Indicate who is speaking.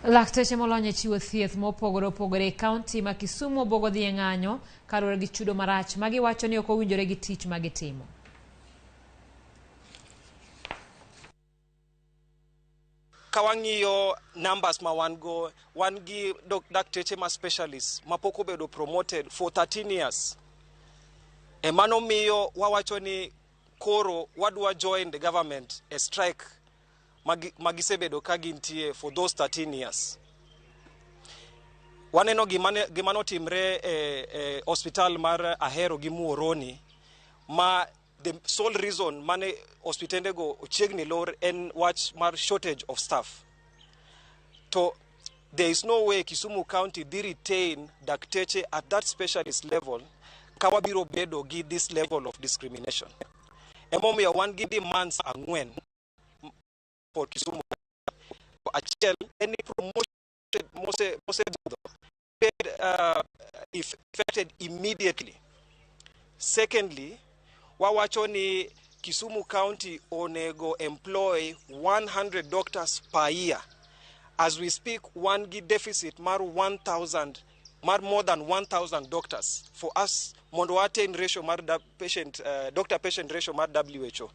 Speaker 1: Lakteche molony e chiwo thieth mopogore opogore e kaunti ma Kisumu obuogo dhi e ng'anyo kaluore gi chudo marach ma giwacho ni ok owinjore gi tich ma gitimo.
Speaker 2: Kawang'iyo numbers ma wan gi dakteche ma specialists ma pok obedo promoted for 13 years. E mano miyo wawacho ni koro wadwa join the government a strike magisebedo ka gintie for those 13 years. Waneno gimano timre e hospital mar Ahero gi Muoroni ma the sole reason mane hospitende go ochiegni lor en wach mar shortage of staff. To there is no way Kisumu County did retain dakteche at that specialist level kawa biro bedo gi this level of discrimination. Emomiyo wan gi demands ang'wen for Kisumu. Achiel, any promotion effected immediately. Secondly, wawacho ni Kisumu County onego employ 100 doctors per year. As we speak, one gi deficit mar 1,000, more than 1,000 doctors for us mondo attain ratio mar doctor-patient ratio mar WHO.